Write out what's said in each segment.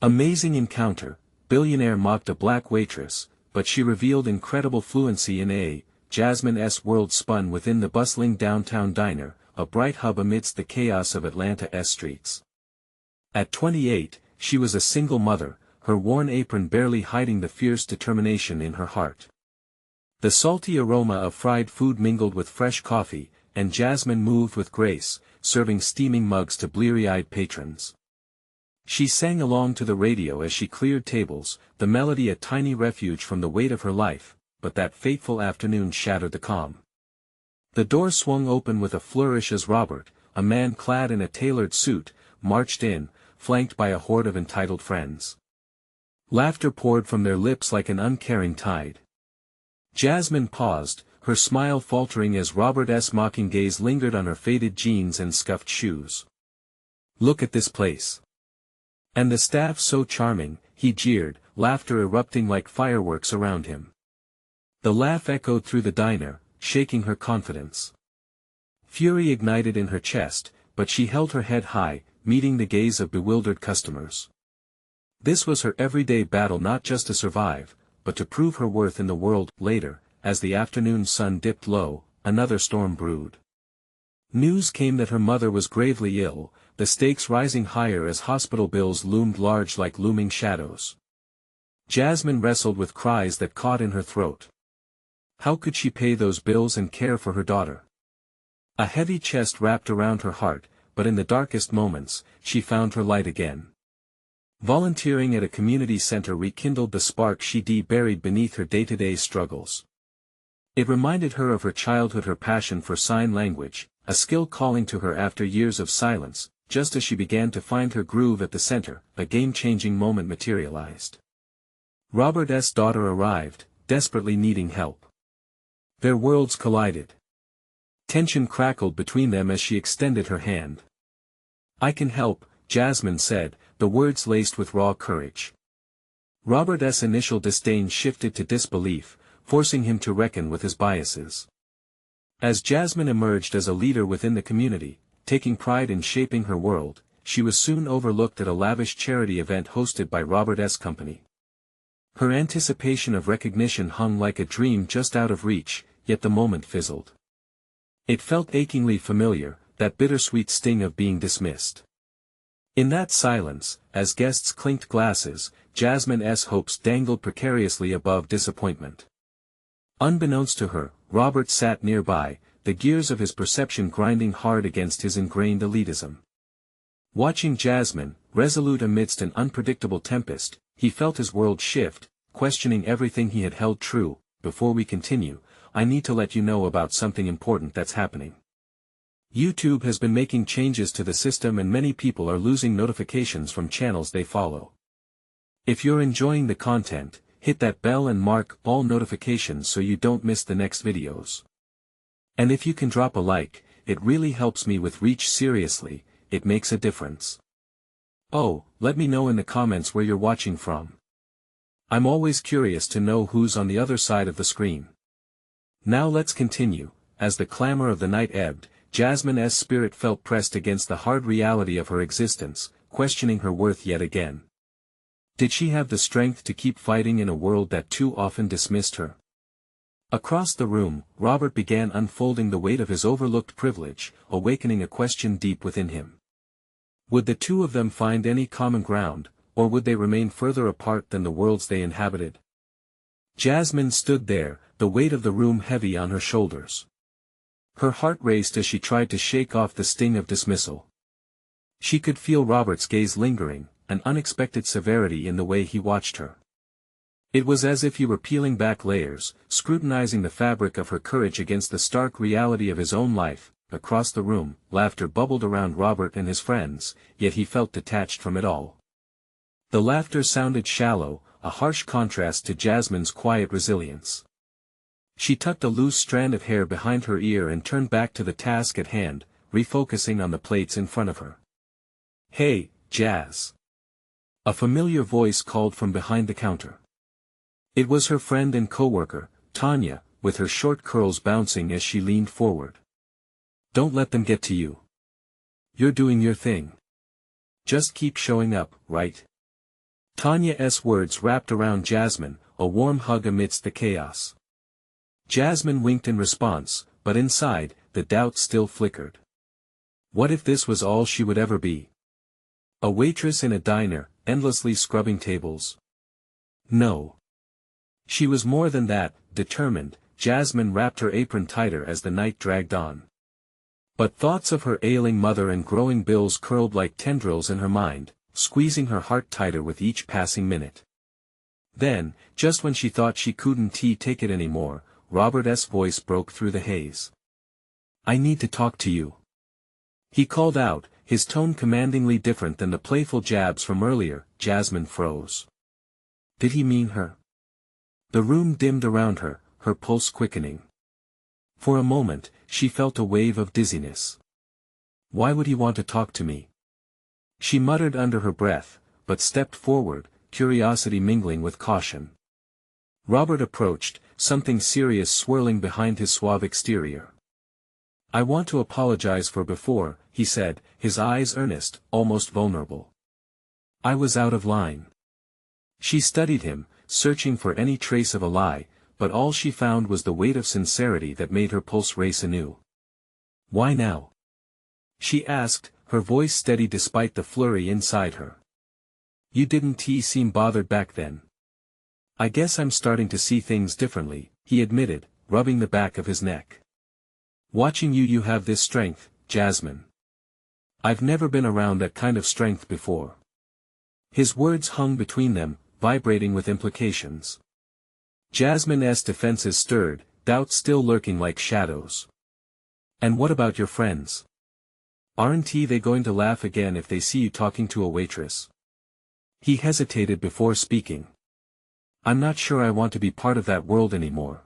Amazing encounter, Billionaire mocked a black waitress, but she revealed incredible fluency in Jasmine's world spun within the bustling downtown diner, a bright hub amidst the chaos of Atlanta's streets. At 28, she was a single mother, her worn apron barely hiding the fierce determination in her heart. The salty aroma of fried food mingled with fresh coffee, and Jasmine moved with grace, serving steaming mugs to bleary-eyed patrons. She sang along to the radio as she cleared tables, the melody a tiny refuge from the weight of her life, but that fateful afternoon shattered the calm. The door swung open with a flourish as Robert, a man clad in a tailored suit, marched in, flanked by a horde of entitled friends. Laughter poured from their lips like an uncaring tide. Jasmine paused, her smile faltering as Robert's mocking gaze lingered on her faded jeans and scuffed shoes. "Look at this place. And the staff so charming," he jeered, laughter erupting like fireworks around him. The laugh echoed through the diner, shaking her confidence. Fury ignited in her chest, but she held her head high, meeting the gaze of bewildered customers. This was her everyday battle, not just to survive, but to prove her worth in the world. Later, as the afternoon sun dipped low, another storm brewed. News came that her mother was gravely ill, the stakes rising higher as hospital bills loomed large like looming shadows. Jasmine wrestled with cries that caught in her throat. How could she pay those bills and care for her daughter? A heavy chest wrapped around her heart, but in the darkest moments, she found her light again. Volunteering at a community center rekindled the spark she'd buried beneath her day-to-day struggles. It reminded her of her childhood, her passion for sign language, a skill calling to her after years of silence. Just as she began to find her groove at the center, a game-changing moment materialized. Robert's daughter arrived, desperately needing help. Their worlds collided. Tension crackled between them as she extended her hand. "I can help," Jasmine said, the words laced with raw courage. Robert's initial disdain shifted to disbelief, forcing him to reckon with his biases. As Jasmine emerged as a leader within the community, taking pride in shaping her world, she was soon overlooked at a lavish charity event hosted by Robert's company. Her anticipation of recognition hung like a dream just out of reach, yet the moment fizzled. It felt achingly familiar, that bittersweet sting of being dismissed. In that silence, as guests clinked glasses, Jasmine's hopes dangled precariously above disappointment. Unbeknownst to her, Robert sat nearby, the gears of his perception grinding hard against his ingrained elitism. Watching Jasmine, resolute amidst an unpredictable tempest, he felt his world shift, questioning everything he had held true. "Before we continue, I need to let you know about something important that's happening. YouTube has been making changes to the system and many people are losing notifications from channels they follow. If you're enjoying the content, hit that bell and mark all notifications so you don't miss the next videos. And if you can drop a like, it really helps me with reach. Seriously, it makes a difference. Oh, let me know in the comments where you're watching from. I'm always curious to know who's on the other side of the screen." Now let's continue. As the clamor of the night ebbed, Jasmine's spirit felt pressed against the hard reality of her existence, questioning her worth yet again. Did she have the strength to keep fighting in a world that too often dismissed her? Across the room, Robert began unfolding the weight of his overlooked privilege, awakening a question deep within him. Would the two of them find any common ground, or would they remain further apart than the worlds they inhabited? Jasmine stood there, the weight of the room heavy on her shoulders. Her heart raced as she tried to shake off the sting of dismissal. She could feel Robert's gaze lingering, an unexpected severity in the way he watched her. It was as if he were peeling back layers, scrutinizing the fabric of her courage against the stark reality of his own life. Across the room, laughter bubbled around Robert and his friends, yet he felt detached from it all. The laughter sounded shallow, a harsh contrast to Jasmine's quiet resilience. She tucked a loose strand of hair behind her ear and turned back to the task at hand, refocusing on the plates in front of her. "Hey, Jazz." A familiar voice called from behind the counter. It was her friend and co-worker, Tanya, with her short curls bouncing as she leaned forward. "Don't let them get to you. You're doing your thing. Just keep showing up, right?" Tanya's words wrapped around Jasmine, a warm hug amidst the chaos. Jasmine winked in response, but inside, the doubt still flickered. What if this was all she would ever be? A waitress in a diner, endlessly scrubbing tables? No. She was more than that, determined. Jasmine wrapped her apron tighter as the night dragged on. But thoughts of her ailing mother and growing bills curled like tendrils in her mind, squeezing her heart tighter with each passing minute. Then, just when she thought she couldn't take it anymore, Robert's voice broke through the haze. "I need to talk to you." He called out, his tone commandingly different than the playful jabs from earlier. Jasmine froze. Did he mean her? The room dimmed around her, her pulse quickening. For a moment, she felt a wave of dizziness. Why would he want to talk to me? She muttered under her breath, but stepped forward, curiosity mingling with caution. Robert approached, something serious swirling behind his suave exterior. "I want to apologize for before," he said, his eyes earnest, almost vulnerable. "I was out of line." She studied him, searching for any trace of a lie, but all she found was the weight of sincerity that made her pulse race anew. "Why now?" she asked, her voice steady despite the flurry inside her. "You didn't seem bothered back then." "I guess I'm starting to see things differently," he admitted, rubbing the back of his neck. "Watching you have this strength, Jasmine. I've never been around that kind of strength before." His words hung between them, vibrating with implications. Jasmine's defenses stirred, doubts still lurking like shadows. "And what about your friends? Aren't they going to laugh again if they see you talking to a waitress?" He hesitated before speaking. "I'm not sure I want to be part of that world anymore.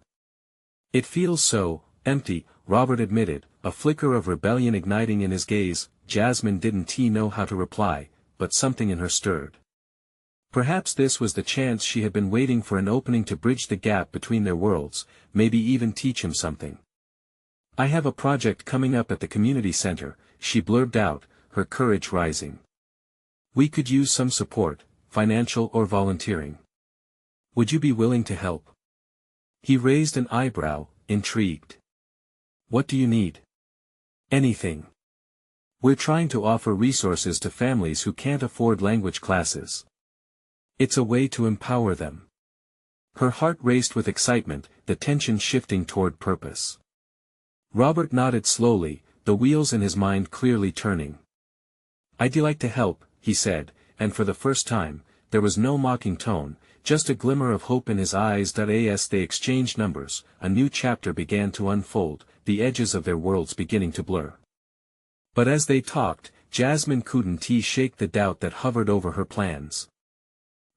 It feels so empty," Robert admitted, a flicker of rebellion igniting in his gaze. Jasmine didn't know how to reply, but something in her stirred. Perhaps this was the chance she had been waiting for, an opening to bridge the gap between their worlds, maybe even teach him something. "I have a project coming up at the community center," she blurted out, her courage rising. "We could use some support, financial or volunteering. Would you be willing to help?" He raised an eyebrow, intrigued. "What do you need?" "Anything. We're trying to offer resources to families who can't afford language classes. It's a way to empower them." Her heart raced with excitement, the tension shifting toward purpose. Robert nodded slowly, the wheels in his mind clearly turning. "I'd like to help," he said, and for the first time, there was no mocking tone, just a glimmer of hope in his eyes. As they exchanged numbers, a new chapter began to unfold, the edges of their worlds beginning to blur. But as they talked, Jasmine couldn't shake the doubt that hovered over her plans.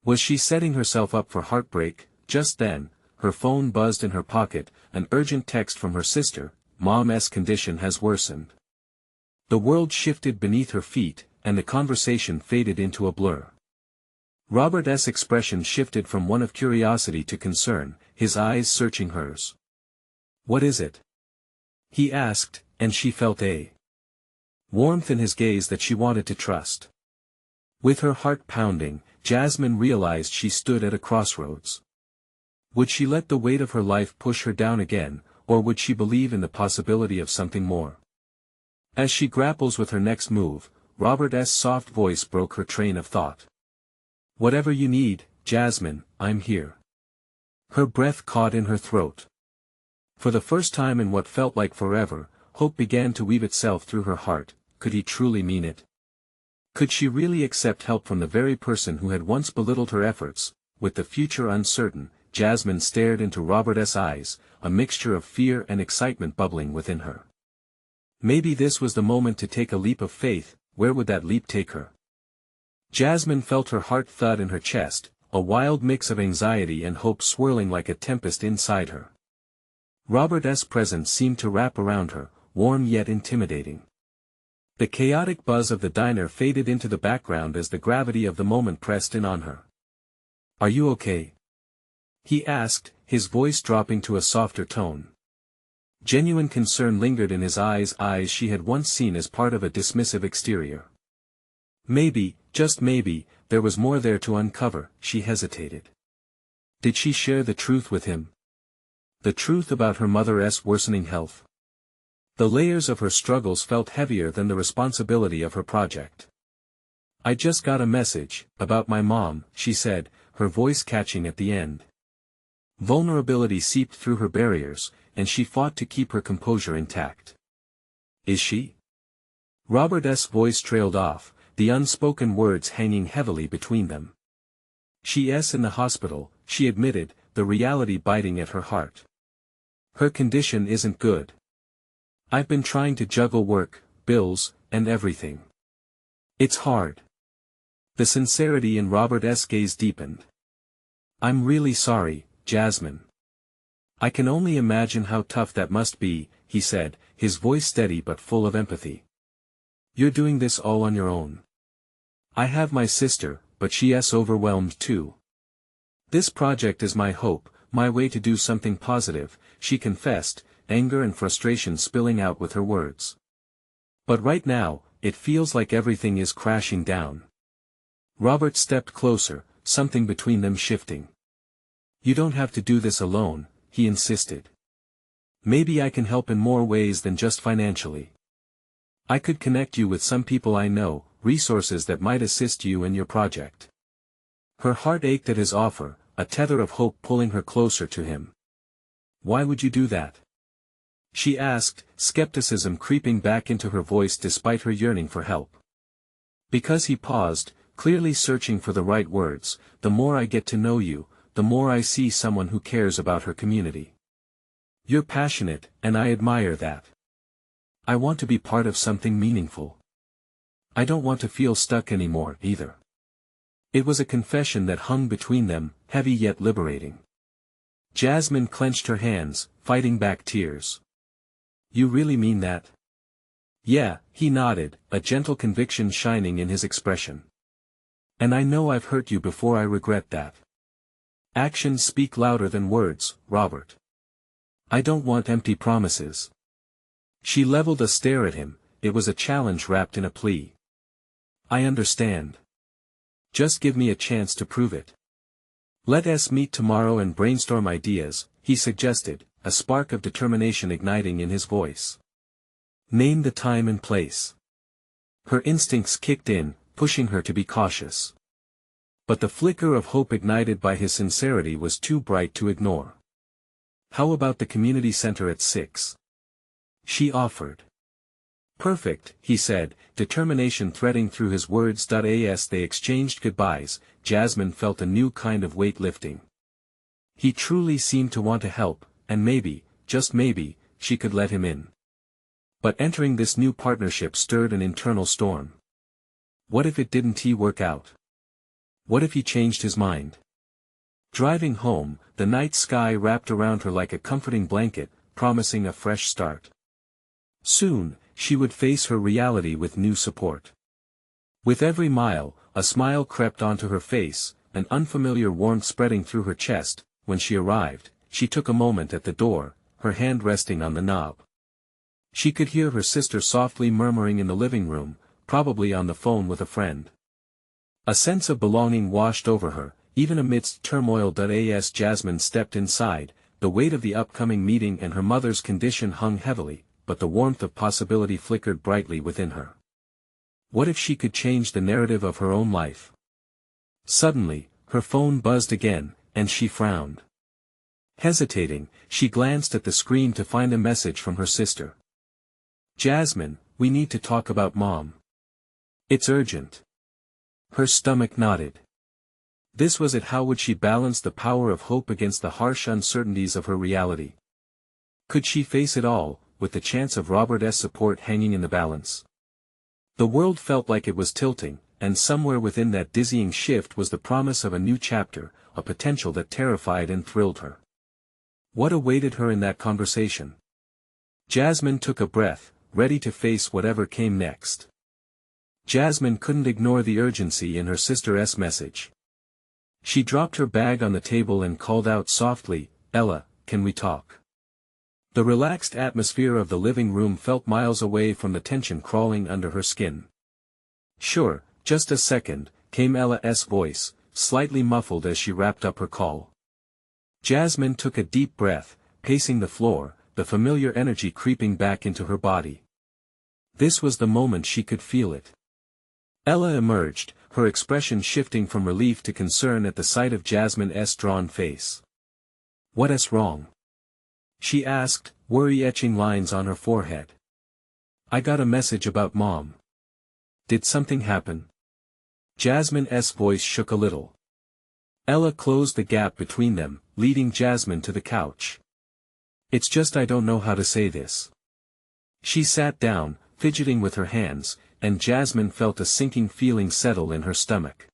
Was she setting herself up for heartbreak? Just then, her phone buzzed in her pocket, an urgent text from her sister. "Mom's condition has worsened." The world shifted beneath her feet, and the conversation faded into a blur. Robert's expression shifted from one of curiosity to concern, his eyes searching hers. "What is it?" he asked, and she felt a warmth in his gaze that she wanted to trust. With her heart pounding, Jasmine realized she stood at a crossroads. Would she let the weight of her life push her down again, or would she believe in the possibility of something more? As she grapples with her next move, Robert's soft voice broke her train of thought. "Whatever you need, Jasmine, I'm here." Her breath caught in her throat. For the first time in what felt like forever, hope began to weave itself through her heart. Could he truly mean it? Could she really accept help from the very person who had once belittled her efforts? With the future uncertain, Jasmine stared into Robert's eyes, a mixture of fear and excitement bubbling within her. Maybe this was the moment to take a leap of faith. Where would that leap take her? Jasmine felt her heart thud in her chest, a wild mix of anxiety and hope swirling like a tempest inside her. Robert's presence seemed to wrap around her, warm yet intimidating. The chaotic buzz of the diner faded into the background as the gravity of the moment pressed in on her. "Are you okay?" he asked, his voice dropping to a softer tone. Genuine concern lingered in his eyes she had once seen as part of a dismissive exterior. Maybe, just maybe, there was more there to uncover. She hesitated. Did she share the truth with him? The truth about her mother's worsening health? The layers of her struggles felt heavier than the responsibility of her project. I just got a message, about my mom, she said, her voice catching at the end. Vulnerability seeped through her barriers, and she fought to keep her composure intact. Is she? Robert's voice trailed off, the unspoken words hanging heavily between them. She's in the hospital, she admitted, the reality biting at her heart. Her condition isn't good. I've been trying to juggle work, bills, and everything. It's hard. The sincerity in Robert's gaze deepened. I'm really sorry, Jasmine. I can only imagine how tough that must be, he said, his voice steady but full of empathy. You're doing this all on your own. I have my sister, but she's overwhelmed too. This project is my hope, my way to do something positive, she confessed, anger and frustration spilling out with her words. But right now, it feels like everything is crashing down. Robert stepped closer, something between them shifting. You don't have to do this alone, he insisted. Maybe I can help in more ways than just financially. I could connect you with some people I know, resources that might assist you in your project. Her heart ached at his offer, a tether of hope pulling her closer to him. Why would you do that? She asked, skepticism creeping back into her voice despite her yearning for help. Because he paused, clearly searching for the right words. The more I get to know you, the more I see someone who cares about her community. You're passionate, and I admire that. I want to be part of something meaningful. I don't want to feel stuck anymore, either. It was a confession that hung between them, heavy yet liberating. Jasmine clenched her hands, fighting back tears. You really mean that? Yeah, he nodded, a gentle conviction shining in his expression. And I know I've hurt you before. I regret that. Actions speak louder than words, Robert. I don't want empty promises. She leveled a stare at him, it was a challenge wrapped in a plea. I understand. Just give me a chance to prove it. Let us meet tomorrow and brainstorm ideas, he suggested, a spark of determination igniting in his voice. Name the time and place. Her instincts kicked in, pushing her to be cautious. But the flicker of hope ignited by his sincerity was too bright to ignore. How about the community center at 6? She offered. Perfect, he said, determination threading through his words. As they exchanged goodbyes, Jasmine felt a new kind of weight lifting. He truly seemed to want to help, and maybe, just maybe, she could let him in. But entering this new partnership stirred an internal storm. What if it didn't work out? What if he changed his mind? Driving home, the night sky wrapped around her like a comforting blanket, promising a fresh start. Soon, she would face her reality with new support. With every mile, a smile crept onto her face, an unfamiliar warmth spreading through her chest. When she arrived, she took a moment at the door, her hand resting on the knob. She could hear her sister softly murmuring in the living room, probably on the phone with a friend. A sense of belonging washed over her, even amidst turmoil. As Jasmine stepped inside, the weight of the upcoming meeting and her mother's condition hung heavily, but the warmth of possibility flickered brightly within her. What if she could change the narrative of her own life? Suddenly, her phone buzzed again, and she frowned. Hesitating, she glanced at the screen to find a message from her sister. Jasmine, we need to talk about Mom. It's urgent. Her stomach nodded. This was it. How would she balance the power of hope against the harsh uncertainties of her reality? Could she face it all, with the chance of Robert's support hanging in the balance? The world felt like it was tilting, and somewhere within that dizzying shift was the promise of a new chapter, a potential that terrified and thrilled her. What awaited her in that conversation? Jasmine took a breath, ready to face whatever came next. Jasmine couldn't ignore the urgency in her sister's message. She dropped her bag on the table and called out softly, Ella, can we talk? The relaxed atmosphere of the living room felt miles away from the tension crawling under her skin. Sure, just a second, came Ella's voice, slightly muffled as she wrapped up her call. Jasmine took a deep breath, pacing the floor, the familiar energy creeping back into her body. This was the moment she could feel it. Ella emerged, her expression shifting from relief to concern at the sight of Jasmine's drawn face. "What's wrong?" she asked, worry etching lines on her forehead. "I got a message about Mom." "Did something happen?" Jasmine's voice shook a little. Ella closed the gap between them, leading Jasmine to the couch. "It's just I don't know how to say this." She sat down, fidgeting with her hands, and Jasmine felt a sinking feeling settle in her stomach.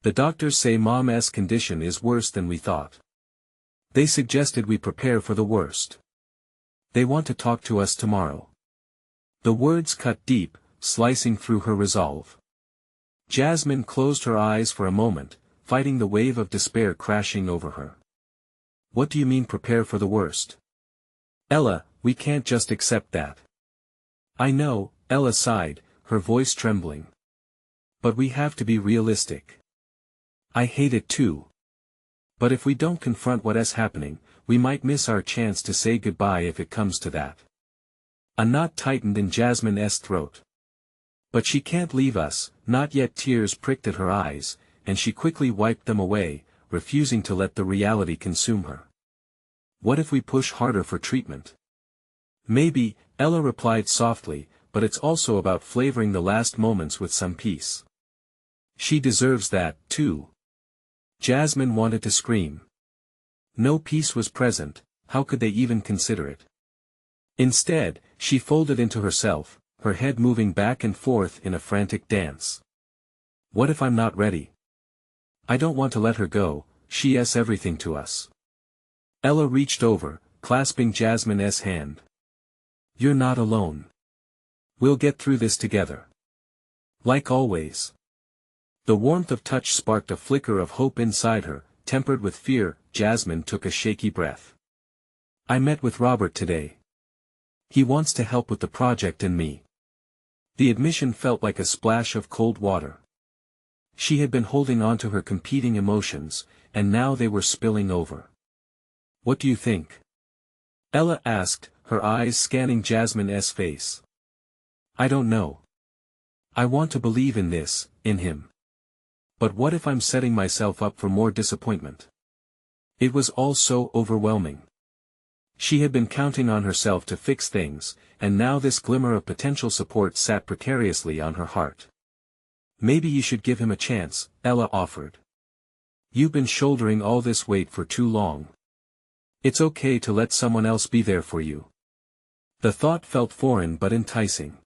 "The doctors say Mom's condition is worse than we thought. They suggested we prepare for the worst. They want to talk to us tomorrow." The words cut deep, slicing through her resolve. Jasmine closed her eyes for a moment, fighting the wave of despair crashing over her. "What do you mean prepare for the worst?" "Ella, we can't just accept that." "I know," Ella sighed, her voice trembling. "But we have to be realistic. I hate it too. But if we don't confront what's happening, we might miss our chance to say goodbye if it comes to that." A knot tightened in Jasmine's throat. "But she can't leave us," not yet. Tears pricked at her eyes, and she quickly wiped them away, refusing to let the reality consume her. "What if we push harder for treatment?" "Maybe," Ella replied softly, "but it's also about flavoring the last moments with some peace. She deserves that, too." Jasmine wanted to scream. No peace was present, how could they even consider it? Instead, she folded into herself, her head moving back and forth in a frantic dance. "What if I'm not ready? I don't want to let her go, she's everything to us." Ella reached over, clasping Jasmine's hand. "You're not alone. We'll get through this together. Like always." The warmth of touch sparked a flicker of hope inside her, tempered with fear. Jasmine took a shaky breath. "I met with Robert today. He wants to help with the project and me." The admission felt like a splash of cold water. She had been holding on to her competing emotions, and now they were spilling over. "What do you think?" Ella asked, her eyes scanning Jasmine's face. "I don't know. I want to believe in this, in him. But what if I'm setting myself up for more disappointment?" It was all so overwhelming. She had been counting on herself to fix things, and now this glimmer of potential support sat precariously on her heart. "Maybe you should give him a chance," Ella offered. "You've been shouldering all this weight for too long. It's okay to let someone else be there for you." The thought felt foreign but enticing.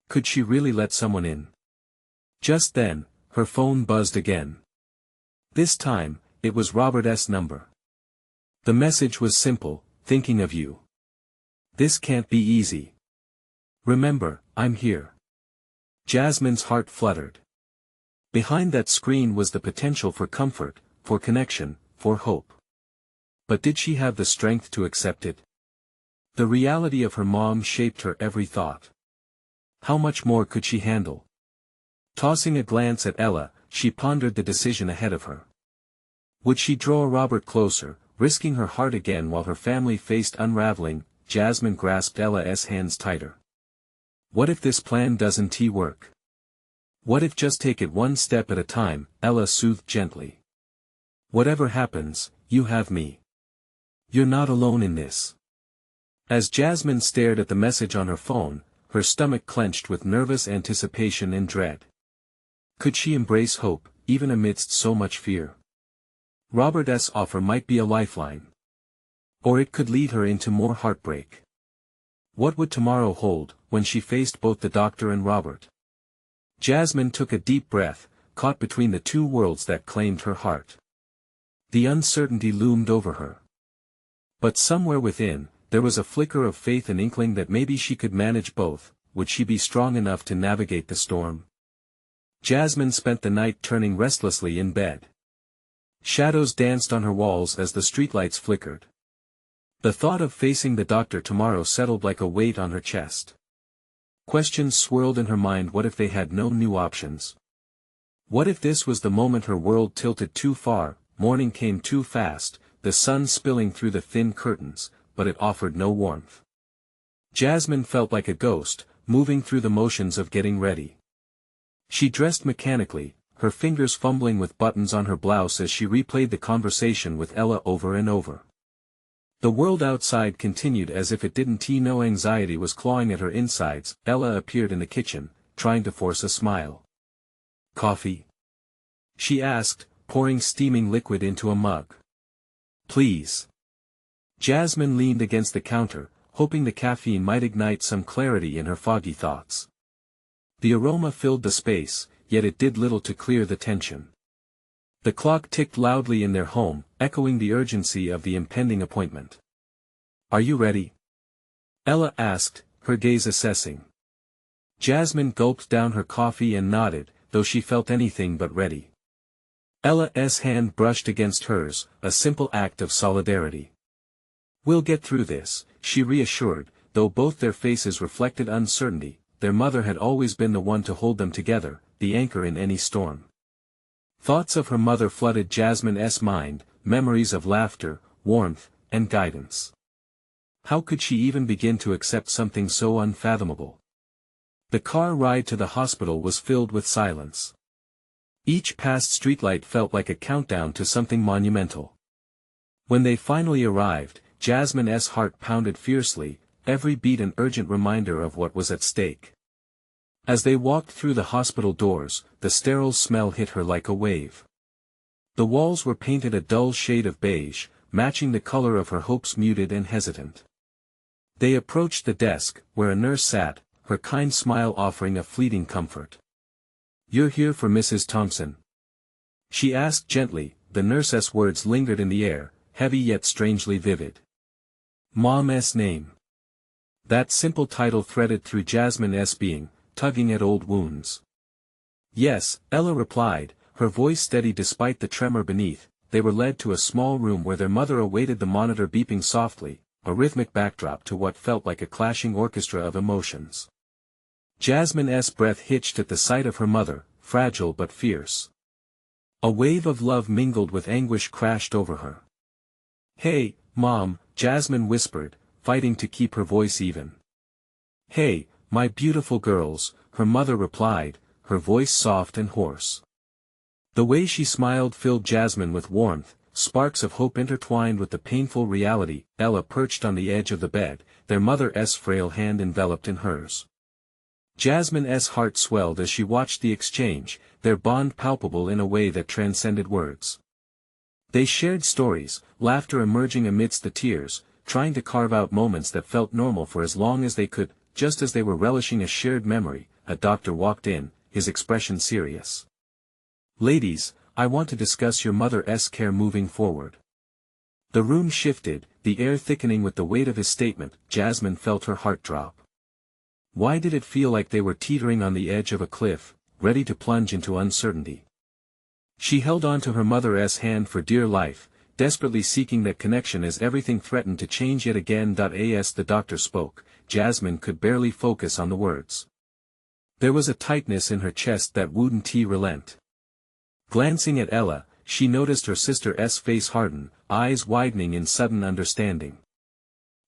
Could she really let someone in? Just then, her phone buzzed again. This time, it was Robert's number. The message was simple: "Thinking of you. This can't be easy. Remember, I'm here." Jasmine's heart fluttered. Behind that screen was the potential for comfort, for connection, for hope. But did she have the strength to accept it? The reality of her mom shaped her every thought. How much more could she handle? Tossing a glance at Ella, she pondered the decision ahead of her. Would she draw Robert closer, risking her heart again while her family faced unraveling? Jasmine grasped Ella's hands tighter. "What if this plan doesn't work? What if just take it one step at a time?" Ella soothed gently. "Whatever happens, you have me. You're not alone in this." As Jasmine stared at the message on her phone, her stomach clenched with nervous anticipation and dread. Could she embrace hope, even amidst so much fear? Robert's offer might be a lifeline. Or it could lead her into more heartbreak. What would tomorrow hold, when she faced both the doctor and Robert? Jasmine took a deep breath, caught between the two worlds that claimed her heart. The uncertainty loomed over her. But somewhere within, there was a flicker of faith, an inkling that maybe she could manage both. Would she be strong enough to navigate the storm? Jasmine spent the night turning restlessly in bed. Shadows danced on her walls as the streetlights flickered. The thought of facing the doctor tomorrow settled like a weight on her chest. Questions swirled in her mind: what if they had no new options? What if this was the moment her world tilted too far? Morning came too fast, the sun spilling through the thin curtains, but it offered no warmth. Jasmine felt like a ghost, moving through the motions of getting ready. She dressed mechanically, her fingers fumbling with buttons on her blouse as she replayed the conversation with Ella over and over. The world outside continued as if it didn't know anxiety was clawing at her insides. Ella appeared in the kitchen, trying to force a smile. "Coffee?" she asked, pouring steaming liquid into a mug. "Please." Jasmine leaned against the counter, hoping the caffeine might ignite some clarity in her foggy thoughts. The aroma filled the space, yet it did little to clear the tension. The clock ticked loudly in their home, echoing the urgency of the impending appointment. "Are you ready?" Ella asked, her gaze assessing. Jasmine gulped down her coffee and nodded, though she felt anything but ready. Ella's hand brushed against hers, a simple act of solidarity. "We'll get through this," she reassured, though both their faces reflected uncertainty. Their mother had always been the one to hold them together, the anchor in any storm. Thoughts of her mother flooded Jasmine's mind, memories of laughter, warmth, and guidance. How could she even begin to accept something so unfathomable? The car ride to the hospital was filled with silence. Each passed streetlight felt like a countdown to something monumental. When they finally arrived, Jasmine's heart pounded fiercely, every beat an urgent reminder of what was at stake. As they walked through the hospital doors, the sterile smell hit her like a wave. The walls were painted a dull shade of beige, matching the color of her hopes, muted and hesitant. They approached the desk, where a nurse sat, her kind smile offering a fleeting comfort. "You're here for Mrs. Thompson?" she asked gently. The nurse's words lingered in the air, heavy yet strangely vivid. Mom's name. That simple title threaded through Jasmine's being, tugging at old wounds. "Yes," Ella replied, her voice steady despite the tremor beneath. They were led to a small room where their mother awaited, the monitor beeping softly, a rhythmic backdrop to what felt like a clashing orchestra of emotions. Jasmine's breath hitched at the sight of her mother, fragile but fierce. A wave of love mingled with anguish crashed over her. "Hey, Mom," Jasmine whispered, fighting to keep her voice even. "Hey, my beautiful girls," her mother replied, her voice soft and hoarse. The way she smiled filled Jasmine with warmth, sparks of hope intertwined with the painful reality. Ella perched on the edge of the bed, their mother's frail hand enveloped in hers. Jasmine's heart swelled as she watched the exchange, their bond palpable in a way that transcended words. They shared stories, laughter emerging amidst the tears, trying to carve out moments that felt normal for as long as they could. Just as they were relishing a shared memory, a doctor walked in, his expression serious. "Ladies, I want to discuss your mother's care moving forward." The room shifted, the air thickening with the weight of his statement. Jasmine felt her heart drop. Why did it feel like they were teetering on the edge of a cliff, ready to plunge into uncertainty? She held on to her mother's hand for dear life, desperately seeking that connection as everything threatened to change yet again. As the doctor spoke, Jasmine could barely focus on the words. There was a tightness in her chest that wouldn't relent. Glancing at Ella, she noticed her sister's face harden, eyes widening in sudden understanding.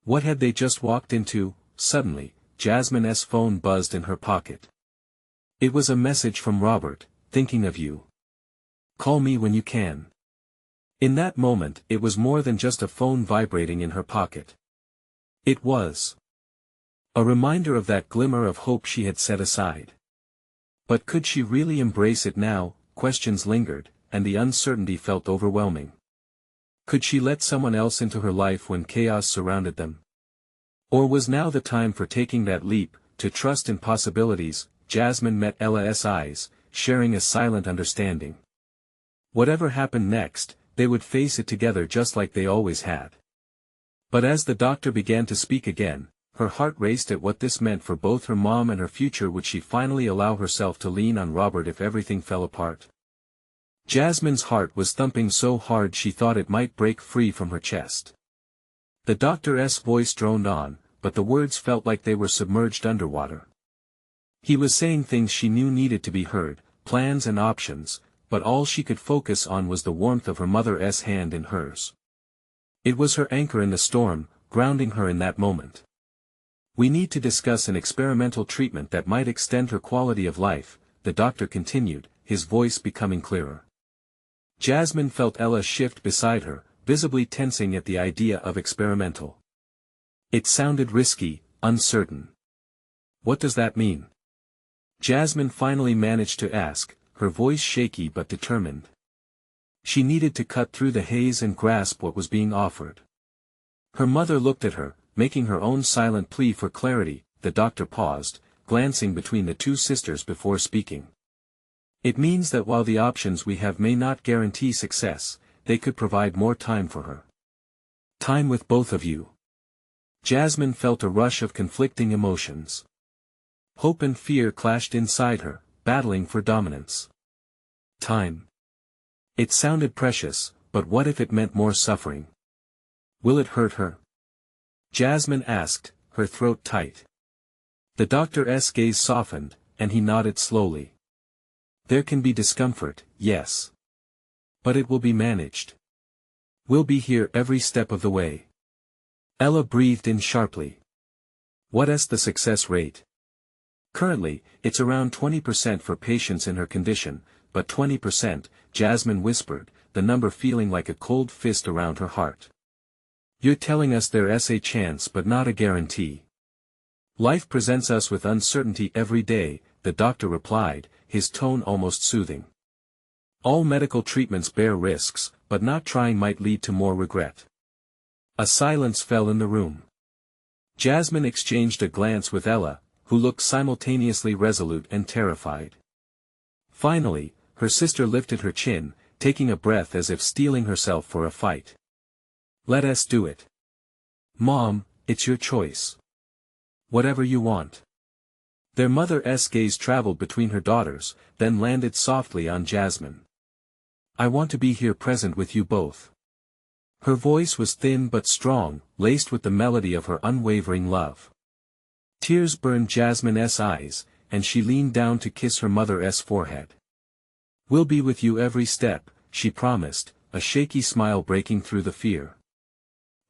What had they just walked into? Suddenly, Jasmine's phone buzzed in her pocket. It was a message from Robert, "Thinking of you. Call me when you can." In that moment, it was more than just a phone vibrating in her pocket. It was a reminder of that glimmer of hope she had set aside. But could she really embrace it now? Questions lingered, and the uncertainty felt overwhelming. Could she let someone else into her life when chaos surrounded them? Or was now the time for taking that leap, to trust in possibilities? Jasmine met Ella's eyes, sharing a silent understanding. Whatever happened next, they would face it together just like they always had. But as the doctor began to speak again, her heart raced at what this meant for both her mom and her future. Would she finally allow herself to lean on Robert if everything fell apart? Jasmine's heart was thumping so hard she thought it might break free from her chest. The doctor's voice droned on, but the words felt like they were submerged underwater. He was saying things she knew needed to be heard, plans and options, but all she could focus on was the warmth of her mother's hand in hers. It was her anchor in the storm, grounding her in that moment. "We need to discuss an experimental treatment that might extend her quality of life," the doctor continued, his voice becoming clearer. Jasmine felt Ella shift beside her, visibly tensing at the idea of experimental. It sounded risky, uncertain. "What does that mean?" Jasmine finally managed to ask, her voice shaky but determined. She needed to cut through the haze and grasp what was being offered. Her mother looked at her, making her own silent plea for clarity. The doctor paused, glancing between the two sisters before speaking. "It means that while the options we have may not guarantee success, they could provide more time for her. Time with both of you." Jasmine felt a rush of conflicting emotions. Hope and fear clashed inside her, battling for dominance. Time. It sounded precious, but what if it meant more suffering? "Will it hurt her?" Jasmine asked, her throat tight. The doctor's gaze softened, and he nodded slowly. "There can be discomfort, yes. But it will be managed. We'll be here every step of the way." Ella breathed in sharply. "What's the success rate?" "Currently, it's around 20% for patients in her condition, but 20%, Jasmine whispered, the number feeling like a cold fist around her heart. "You're telling us there's a chance but not a guarantee." "Life presents us with uncertainty every day," the doctor replied, his tone almost soothing. "All medical treatments bear risks, but not trying might lead to more regret." A silence fell in the room. Jasmine exchanged a glance with Ella, who looked simultaneously resolute and terrified. Finally, her sister lifted her chin, taking a breath as if steeling herself for a fight. "Let us do it. Mom, it's your choice. Whatever you want." Their mother's gaze traveled between her daughters, then landed softly on Jasmine. "I want to be here present with you both." Her voice was thin but strong, laced with the melody of her unwavering love. Tears burned Jasmine's eyes, and she leaned down to kiss her mother's forehead. "We'll be with you every step," she promised, a shaky smile breaking through the fear.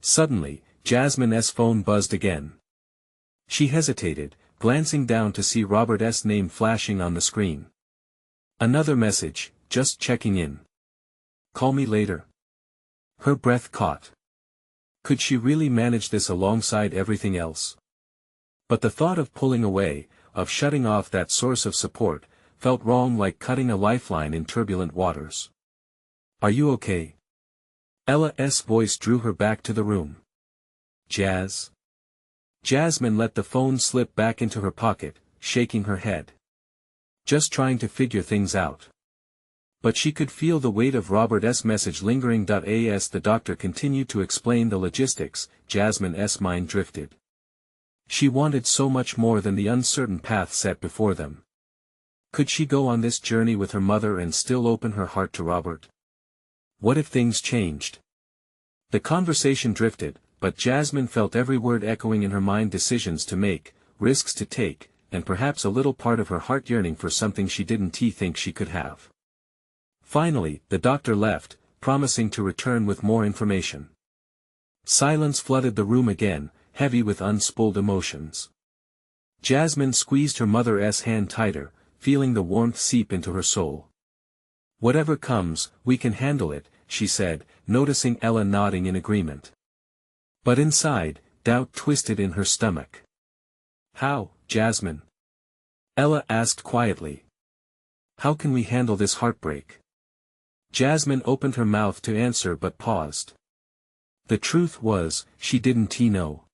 Suddenly, Jasmine's phone buzzed again. She hesitated, glancing down to see Robert's name flashing on the screen. Another message, "Just checking in. Call me later." Her breath caught. Could she really manage this alongside everything else? But the thought of pulling away, of shutting off that source of support, felt wrong, like cutting a lifeline in turbulent waters. "Are you okay?" Ella's voice drew her back to the room. "Jazz?" Jasmine let the phone slip back into her pocket, shaking her head. "Just trying to figure things out." But she could feel the weight of Robert's message lingering. As the doctor continued to explain the logistics, Jasmine's mind drifted. She wanted so much more than the uncertain path set before them. Could she go on this journey with her mother and still open her heart to Robert? What if things changed? The conversation drifted, but Jasmine felt every word echoing in her mind: decisions to make, risks to take, and perhaps a little part of her heart yearning for something she didn't think she could have. Finally, the doctor left, promising to return with more information. Silence flooded the room again, heavy with unspooled emotions. Jasmine squeezed her mother's hand tighter, feeling the warmth seep into her soul. "Whatever comes, we can handle it," she said, noticing Ella nodding in agreement. But inside, doubt twisted in her stomach. "How, Jasmine?" Ella asked quietly. "How can we handle this heartbreak?" Jasmine opened her mouth to answer but paused. The truth was, she didn't know.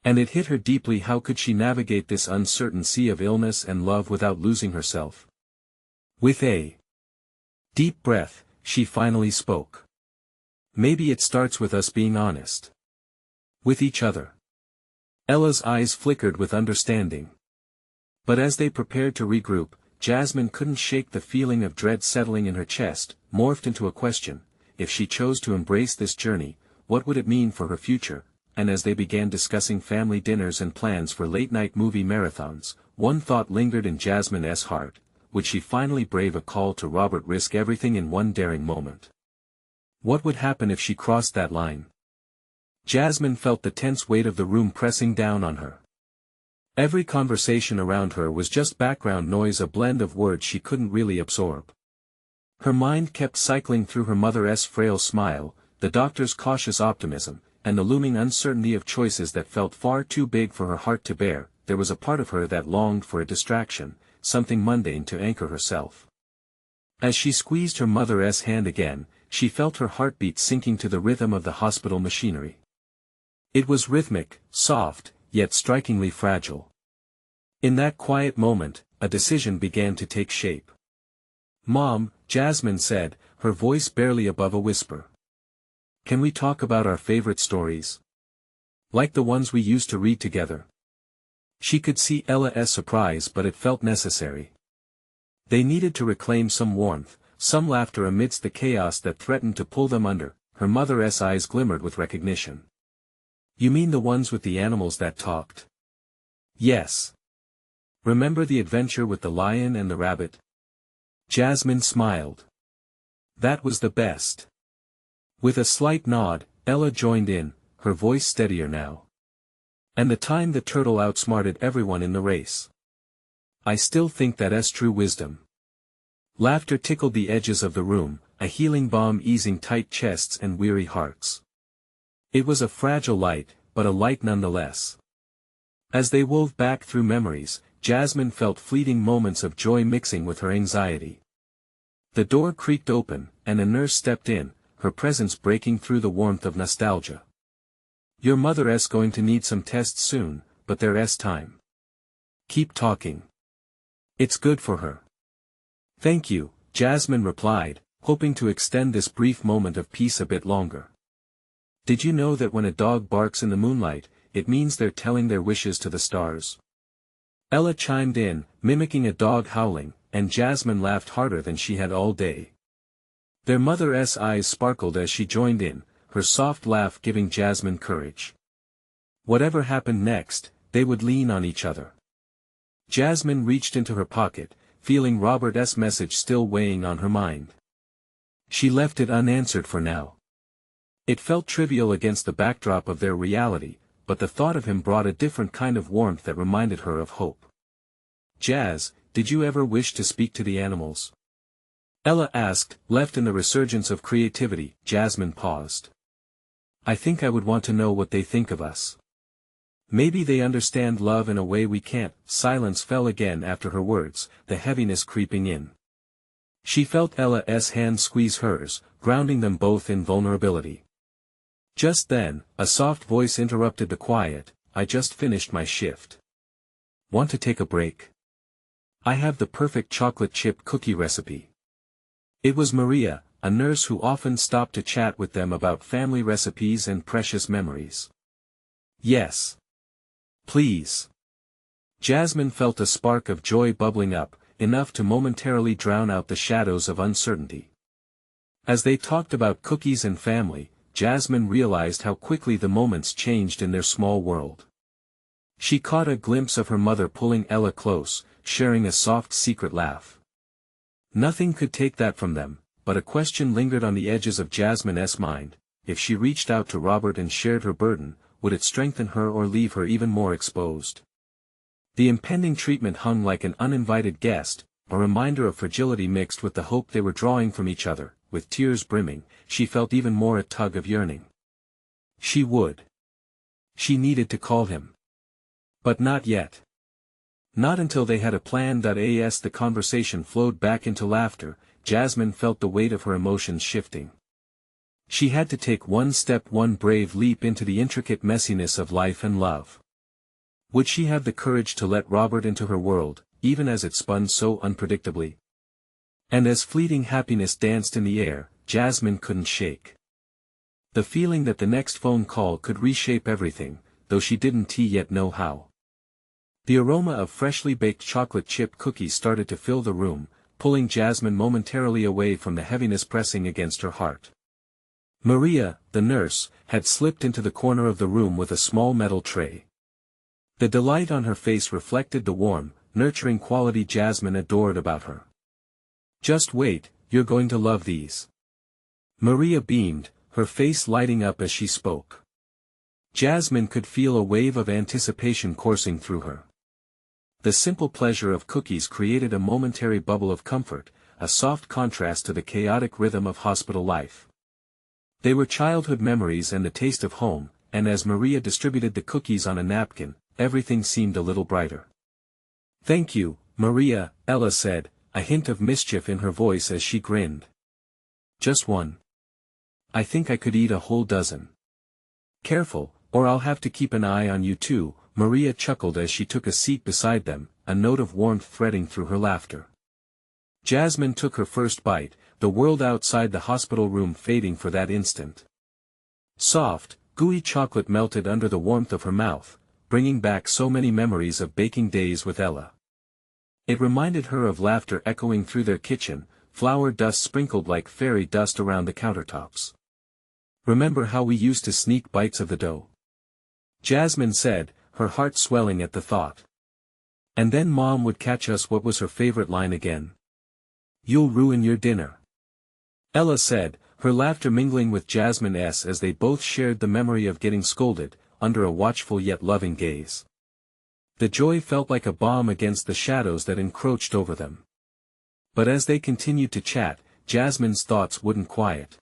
And it hit her deeply. How could she navigate this uncertain sea of illness and love without losing herself? With a deep breath, she finally spoke. "Maybe it starts with us being honest. With each other." Ella's eyes flickered with understanding. But as they prepared to regroup, Jasmine couldn't shake the feeling of dread settling in her chest, morphed into a question: if she chose to embrace this journey, what would it mean for her future? And as they began discussing family dinners and plans for late-night movie marathons, one thought lingered in Jasmine's heart: would she finally brave a call to Robert, risk everything in one daring moment? What would happen if she crossed that line? Jasmine felt the tense weight of the room pressing down on her. Every conversation around her was just background noise, a blend of words she couldn't really absorb. Her mind kept cycling through her mother's frail smile, the doctor's cautious optimism, and the looming uncertainty of choices that felt far too big for her heart to bear. There was a part of her that longed for a distraction, something mundane to anchor herself. As she squeezed her mother's hand again, she felt her heartbeat sinking to the rhythm of the hospital machinery. It was rhythmic, soft, yet strikingly fragile. In that quiet moment, a decision began to take shape. "Mom," Jasmine said, her voice barely above a whisper. "Can we talk about our favorite stories? Like the ones we used to read together?" She could see Ella's surprise, but it felt necessary. They needed to reclaim some warmth, some laughter amidst the chaos that threatened to pull them under. Her mother's eyes glimmered with recognition. "You mean the ones with the animals that talked?" "Yes. Remember the adventure with the lion and the rabbit?" Jasmine smiled. "That was the best." With a slight nod, Ella joined in, her voice steadier now. "And the time the turtle outsmarted everyone in the race. I still think that's true wisdom." Laughter tickled the edges of the room, a healing balm easing tight chests and weary hearts. It was a fragile light, but a light nonetheless. As they wove back through memories, Jasmine felt fleeting moments of joy mixing with her anxiety. The door creaked open, and a nurse stepped in, her presence breaking through the warmth of nostalgia. "Your mother's going to need some tests soon, but there's time. Keep talking. It's good for her." "Thank you," Jasmine replied, hoping to extend this brief moment of peace a bit longer. "Did you know that when a dog barks in the moonlight, it means they're telling their wishes to the stars?" Ella chimed in, mimicking a dog howling, and Jasmine laughed harder than she had all day. Their mother's eyes sparkled as she joined in, her soft laugh giving Jasmine courage. Whatever happened next, they would lean on each other. Jasmine reached into her pocket, feeling Robert's message still weighing on her mind. She left it unanswered for now. It felt trivial against the backdrop of their reality, but the thought of him brought a different kind of warmth that reminded her of hope. "Jazz, did you ever wish to speak to the animals?" Ella asked, left in the resurgence of creativity. Jasmine paused. "I think I would want to know what they think of us. Maybe they understand love in a way we can't." Silence fell again after her words, the heaviness creeping in. She felt Ella's hand squeeze hers, grounding them both in vulnerability. Just then, a soft voice interrupted the quiet. "I just finished my shift. Want to take a break? I have the perfect chocolate chip cookie recipe." It was Maria, a nurse who often stopped to chat with them about family recipes and precious memories. "Yes. Please." Jasmine felt a spark of joy bubbling up, enough to momentarily drown out the shadows of uncertainty. As they talked about cookies and family, Jasmine realized how quickly the moments changed in their small world. She caught a glimpse of her mother pulling Ella close, sharing a soft secret laugh. Nothing could take that from them, but a question lingered on the edges of Jasmine's mind: if she reached out to Robert and shared her burden, would it strengthen her or leave her even more exposed? The impending treatment hung like an uninvited guest, a reminder of fragility mixed with the hope they were drawing from each other. With tears brimming, she felt even more a tug of yearning. She would. She needed to call him. But not yet. Not until they had a plan. As the conversation flowed back into laughter, Jasmine felt the weight of her emotions shifting. She had to take one step, one brave leap into the intricate messiness of life and love. Would she have the courage to let Robert into her world, even as it spun so unpredictably? And as fleeting happiness danced in the air, Jasmine couldn't shake the feeling that the next phone call could reshape everything, though she didn't yet know how. The aroma of freshly baked chocolate chip cookies started to fill the room, pulling Jasmine momentarily away from the heaviness pressing against her heart. Maria, the nurse, had slipped into the corner of the room with a small metal tray. The delight on her face reflected the warm, nurturing quality Jasmine adored about her. Just wait, you're going to love these. Maria beamed, her face lighting up as she spoke. Jasmine could feel a wave of anticipation coursing through her. The simple pleasure of cookies created a momentary bubble of comfort, a soft contrast to the chaotic rhythm of hospital life. They were childhood memories and the taste of home, and as Maria distributed the cookies on a napkin, everything seemed a little brighter. "Thank you, Maria," Ella said, a hint of mischief in her voice as she grinned. "Just one. I think I could eat a whole dozen." "Careful, or I'll have to keep an eye on you too," Maria chuckled as she took a seat beside them, a note of warmth threading through her laughter. Jasmine took her first bite, the world outside the hospital room fading for that instant. Soft, gooey chocolate melted under the warmth of her mouth, bringing back so many memories of baking days with Ella. It reminded her of laughter echoing through their kitchen, flour dust sprinkled like fairy dust around the countertops. "Remember how we used to sneak bites of the dough?" Jasmine said, her heart swelling at the thought. "And then Mom would catch us." What was her favorite line again? "You'll ruin your dinner," Ella said, her laughter mingling with Jasmine's as they both shared the memory of getting scolded, under a watchful yet loving gaze. The joy felt like a balm against the shadows that encroached over them. But as they continued to chat, Jasmine's thoughts wouldn't quiet.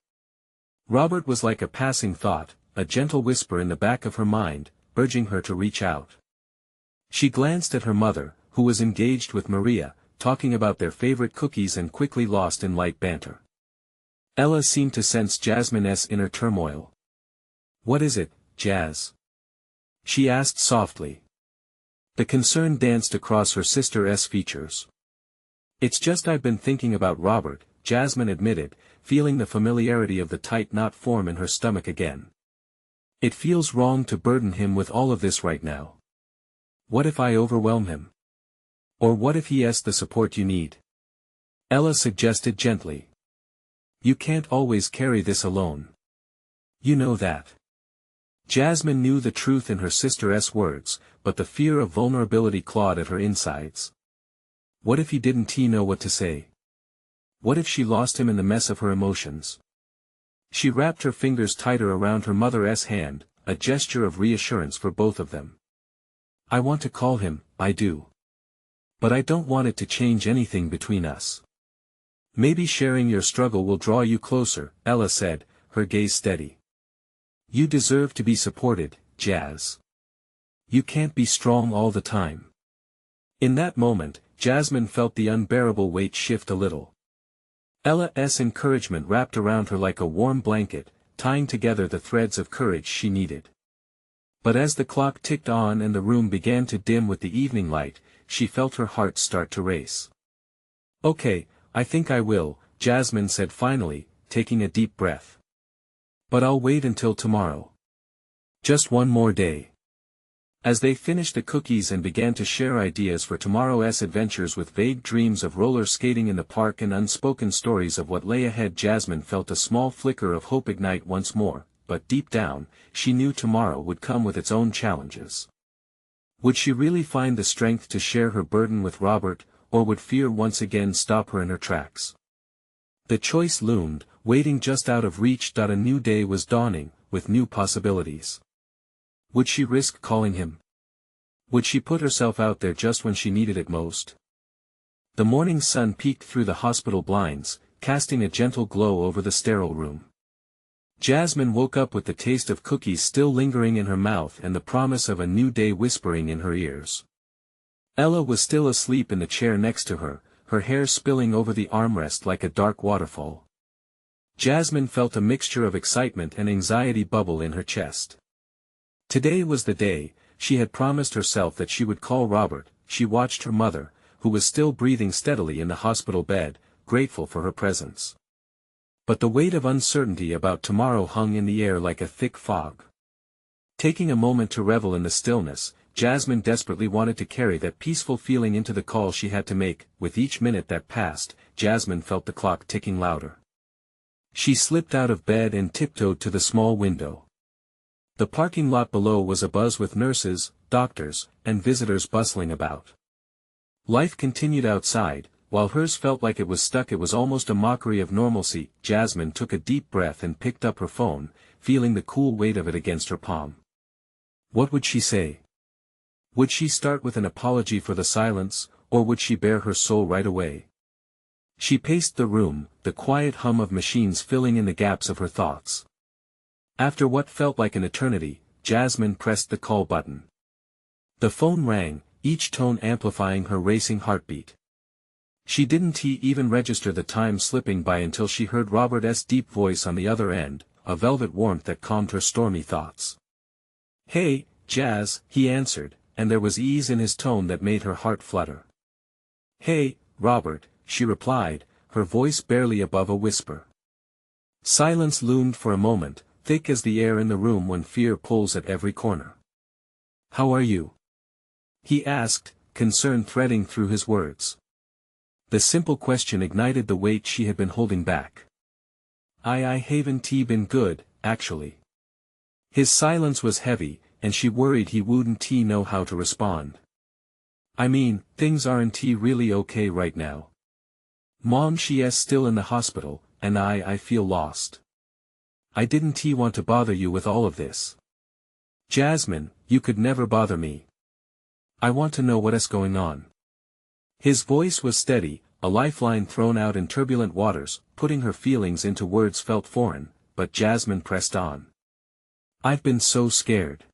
Robert was like a passing thought, a gentle whisper in the back of her mind, urging her to reach out. She glanced at her mother, who was engaged with Maria, talking about their favorite cookies and quickly lost in light banter. Ella seemed to sense Jasmine's inner turmoil. "What is it, Jazz?" she asked softly. The concern danced across her sister's features. "It's just I've been thinking about Robert," Jasmine admitted, feeling the familiarity of the tight knot form in her stomach again. "It feels wrong to burden him with all of this right now. What if I overwhelm him? Or what if he has the support you need?" Ella suggested gently. "You can't always carry this alone. You know that." Jasmine knew the truth in her sister's words, but the fear of vulnerability clawed at her insides. What if he didn't know what to say? What if she lost him in the mess of her emotions? She wrapped her fingers tighter around her mother's hand, a gesture of reassurance for both of them. "I want to call him, I do. But I don't want it to change anything between us." "Maybe sharing your struggle will draw you closer," Ella said, her gaze steady. "You deserve to be supported, Jazz. You can't be strong all the time." In that moment, Jasmine felt the unbearable weight shift a little. Ella's encouragement wrapped around her like a warm blanket, tying together the threads of courage she needed. But as the clock ticked on and the room began to dim with the evening light, she felt her heart start to race. "Okay, I think I will," Jasmine said finally, taking a deep breath. "But I'll wait until tomorrow. Just one more day." As they finished the cookies and began to share ideas for tomorrow's adventures with vague dreams of roller skating in the park and unspoken stories of what lay ahead, Jasmine felt a small flicker of hope ignite once more, but deep down, she knew tomorrow would come with its own challenges. Would she really find the strength to share her burden with Robert, or would fear once again stop her in her tracks? The choice loomed, waiting just out of reach. A new day was dawning, with new possibilities. Would she risk calling him? Would she put herself out there just when she needed it most? The morning sun peeked through the hospital blinds, casting a gentle glow over the sterile room. Jasmine woke up with the taste of cookies still lingering in her mouth and the promise of a new day whispering in her ears. Ella was still asleep in the chair next to her, her hair spilling over the armrest like a dark waterfall. Jasmine felt a mixture of excitement and anxiety bubble in her chest. Today was the day. She had promised herself that she would call Robert. She watched her mother, who was still breathing steadily in the hospital bed, grateful for her presence. But the weight of uncertainty about tomorrow hung in the air like a thick fog. Taking a moment to revel in the stillness, Jasmine desperately wanted to carry that peaceful feeling into the call she had to make. With each minute that passed, Jasmine felt the clock ticking louder. She slipped out of bed and tiptoed to the small window. The parking lot below was abuzz with nurses, doctors, and visitors bustling about. Life continued outside, while hers felt like it was stuck. It was almost a mockery of normalcy. Jasmine took a deep breath and picked up her phone, feeling the cool weight of it against her palm. What would she say? Would she start with an apology for the silence, or would she bare her soul right away? She paced the room, the quiet hum of machines filling in the gaps of her thoughts. After what felt like an eternity, Jasmine pressed the call button. The phone rang, each tone amplifying her racing heartbeat. She didn't even register the time slipping by until she heard Robert's deep voice on the other end, a velvet warmth that calmed her stormy thoughts. "Hey, Jazz," he answered, and there was ease in his tone that made her heart flutter. "Hey, Robert," she replied, her voice barely above a whisper. Silence loomed for a moment, thick as the air in the room when fear pulls at every corner. "How are you?" he asked, concern threading through his words. The simple question ignited the weight she had been holding back. I haven't been good, actually." His silence was heavy, and she worried he wouldn't know how to respond. "I mean, things aren't really okay right now. Mom, she's still in the hospital, and I feel lost. I didn't want to bother you with all of this." "Jasmine, you could never bother me. I want to know what's going on." His voice was steady, a lifeline thrown out in turbulent waters, putting her feelings into words felt foreign, but Jasmine pressed on. "I've been so scared.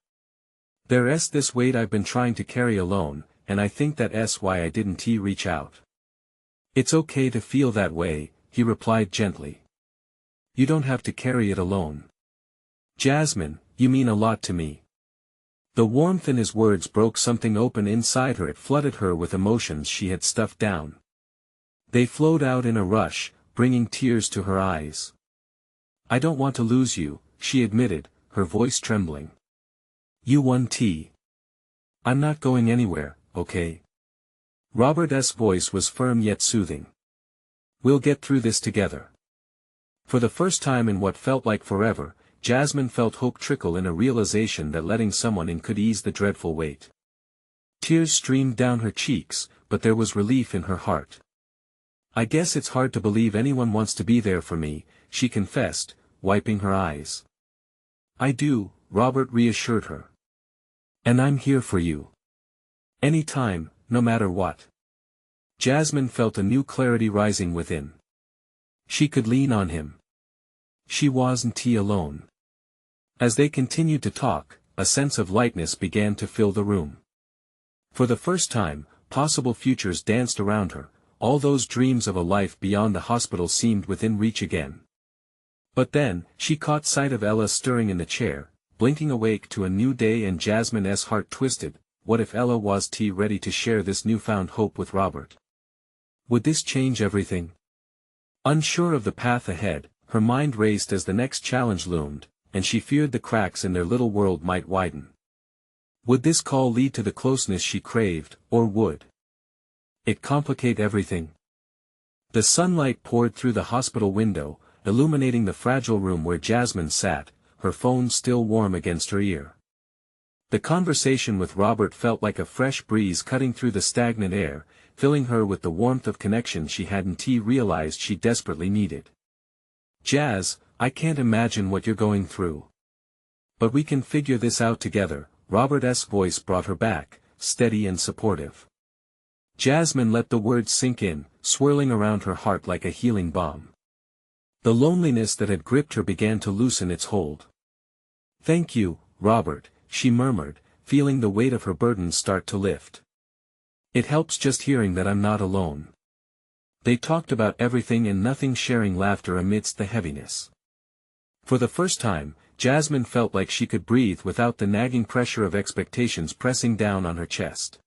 There's this weight I've been trying to carry alone, and I think that's why I didn't reach out." "It's okay to feel that way," he replied gently. "You don't have to carry it alone. Jasmine, you mean a lot to me." The warmth in his words broke something open inside her. It flooded her with emotions she had stuffed down. They flowed out in a rush, bringing tears to her eyes. "I don't want to lose you," she admitted, her voice trembling. "You want tea? I'm not going anywhere, okay?" Robert's voice was firm yet soothing. "We'll get through this together." For the first time in what felt like forever, Jasmine felt hope trickle in, a realization that letting someone in could ease the dreadful weight. Tears streamed down her cheeks, but there was relief in her heart. "I guess it's hard to believe anyone wants to be there for me," she confessed, wiping her eyes. "I do," Robert reassured her. "And I'm here for you. Anytime, no matter what." Jasmine felt a new clarity rising within. She could lean on him. She wasn't alone. As they continued to talk, a sense of lightness began to fill the room. For the first time, possible futures danced around her, all those dreams of a life beyond the hospital seemed within reach again. But then, she caught sight of Ella stirring in the chair, blinking awake to a new day, and Jasmine's heart twisted. What if Ella was ready to share this newfound hope with Robert? Would this change everything? Unsure of the path ahead, her mind raced as the next challenge loomed, and she feared the cracks in their little world might widen. Would this call lead to the closeness she craved, or would it complicate everything? The sunlight poured through the hospital window, illuminating the fragile room where Jasmine sat, her phone still warm against her ear. The conversation with Robert felt like a fresh breeze cutting through the stagnant air, filling her with the warmth of connection she hadn't realized she desperately needed. "Jazz, I can't imagine what you're going through. But we can figure this out together," Robert's voice brought her back, steady and supportive. Jasmine let the words sink in, swirling around her heart like a healing balm. The loneliness that had gripped her began to loosen its hold. "Thank you, Robert," she murmured, feeling the weight of her burden start to lift. "It helps just hearing that I'm not alone." They talked about everything and nothing, sharing laughter amidst the heaviness. For the first time, Jasmine felt like she could breathe without the nagging pressure of expectations pressing down on her chest.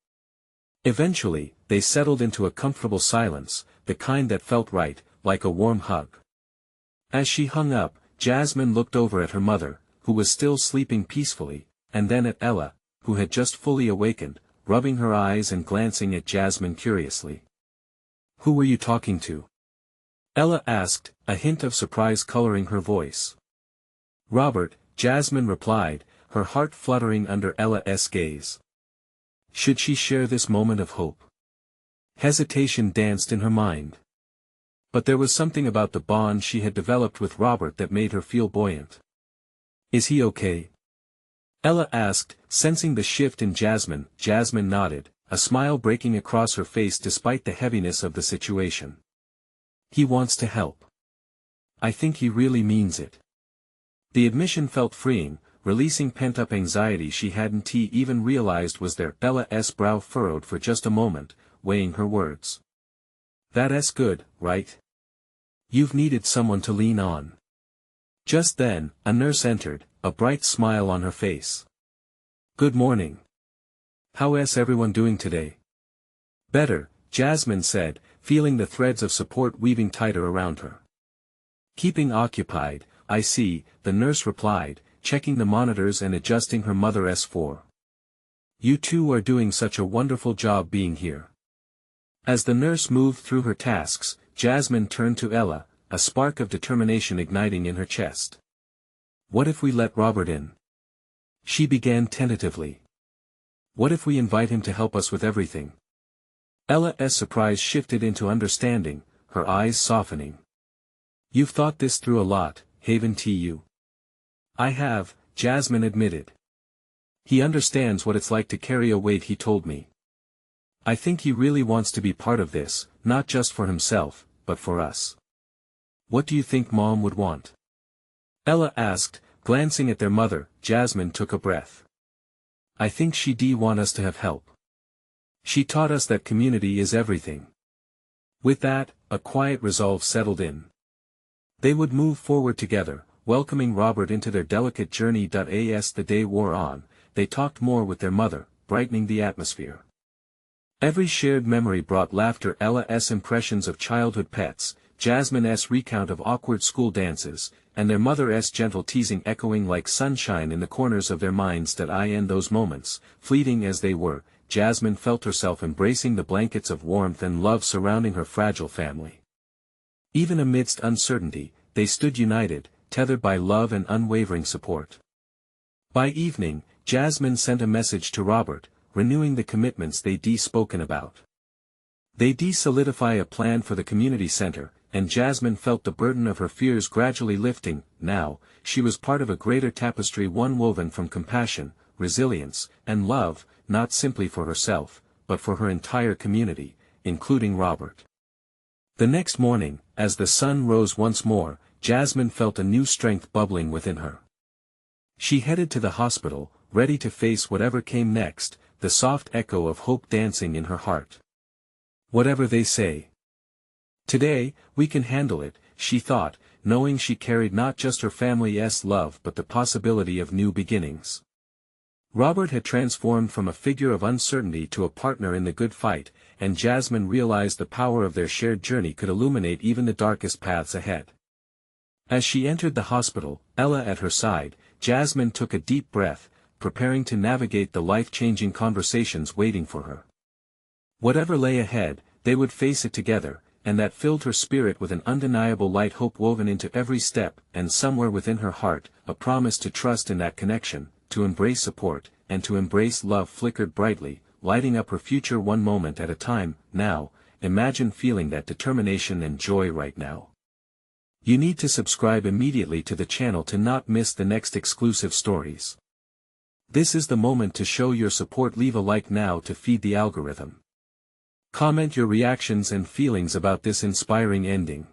Eventually, they settled into a comfortable silence, the kind that felt right, like a warm hug. As she hung up, Jasmine looked over at her mother, who was still sleeping peacefully, and then at Ella, who had just fully awakened, rubbing her eyes and glancing at Jasmine curiously. "Who were you talking to?" Ella asked, a hint of surprise coloring her voice. "Robert," Jasmine replied, her heart fluttering under Ella's gaze. Should she share this moment of hope? Hesitation danced in her mind. But there was something about the bond she had developed with Robert that made her feel buoyant. "Is he okay?" Ella asked, sensing the shift in Jasmine. Jasmine nodded, a smile breaking across her face despite the heaviness of the situation. "He wants to help. I think he really means it." The admission felt freeing, releasing pent-up anxiety she hadn't even realized was there. Ella's brow furrowed for just a moment, weighing her words. "That's good, right? You've needed someone to lean on." Just then, a nurse entered, a bright smile on her face. "Good morning. How's everyone doing today?" "Better," Jasmine said, feeling the threads of support weaving tighter around her. "Keeping occupied, I see," the nurse replied, checking the monitors and adjusting her mother's for. "You two are doing such a wonderful job being here." As the nurse moved through her tasks, Jasmine turned to Ella, a spark of determination igniting in her chest. "What if we let Robert in?" She began tentatively. "What if we invite him to help us with everything?" Ella's surprise shifted into understanding, her eyes softening. "You've thought this through a lot, haven't you?" "I have," Jasmine admitted. "He understands what it's like to carry a weight," he told me. "I think he really wants to be part of this, not just for himself, but for us." "What do you think Mom would want?" Ella asked, glancing at their mother. Jasmine took a breath. "I think she'd want us to have help. She taught us that community is everything." With that, a quiet resolve settled in. They would move forward together, welcoming Robert into their delicate journey. As the day wore on, they talked more with their mother, brightening the atmosphere. Every shared memory brought laughter. Ella's impressions of childhood pets, Jasmine's recount of awkward school dances, and their mother's gentle teasing echoing like sunshine in the corners of their minds. In those moments, fleeting as they were, Jasmine felt herself embracing the blankets of warmth and love surrounding her fragile family. Even amidst uncertainty, they stood united, tethered by love and unwavering support. By evening, Jasmine sent a message to Robert, renewing the commitments they'd spoken about. They'd solidify a plan for the community center, and Jasmine felt the burden of her fears gradually lifting. Now, she was part of a greater tapestry, one woven from compassion, resilience, and love, not simply for herself, but for her entire community, including Robert. The next morning, as the sun rose once more, Jasmine felt a new strength bubbling within her. She headed to the hospital, ready to face whatever came next, the soft echo of hope dancing in her heart. "Whatever they say. Today, we can handle it," she thought, knowing she carried not just her family's love but the possibility of new beginnings. Robert had transformed from a figure of uncertainty to a partner in the good fight, and Jasmine realized the power of their shared journey could illuminate even the darkest paths ahead. As she entered the hospital, Ella at her side, Jasmine took a deep breath, preparing to navigate the life-changing conversations waiting for her. Whatever lay ahead, they would face it together, and that filled her spirit with an undeniable light, hope woven into every step, and somewhere within her heart, a promise to trust in that connection, to embrace support, and to embrace love flickered brightly, lighting up her future one moment at a time. Now, imagine feeling that determination and joy right now. You need to subscribe immediately to the channel to not miss the next exclusive stories. This is the moment to show your support. Leave a like now to feed the algorithm. Comment your reactions and feelings about this inspiring ending.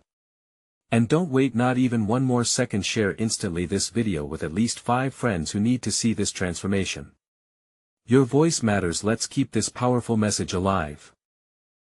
And don't wait not even one more second. Share instantly this video with at least 5 friends who need to see this transformation. Your voice matters. Let's keep this powerful message alive.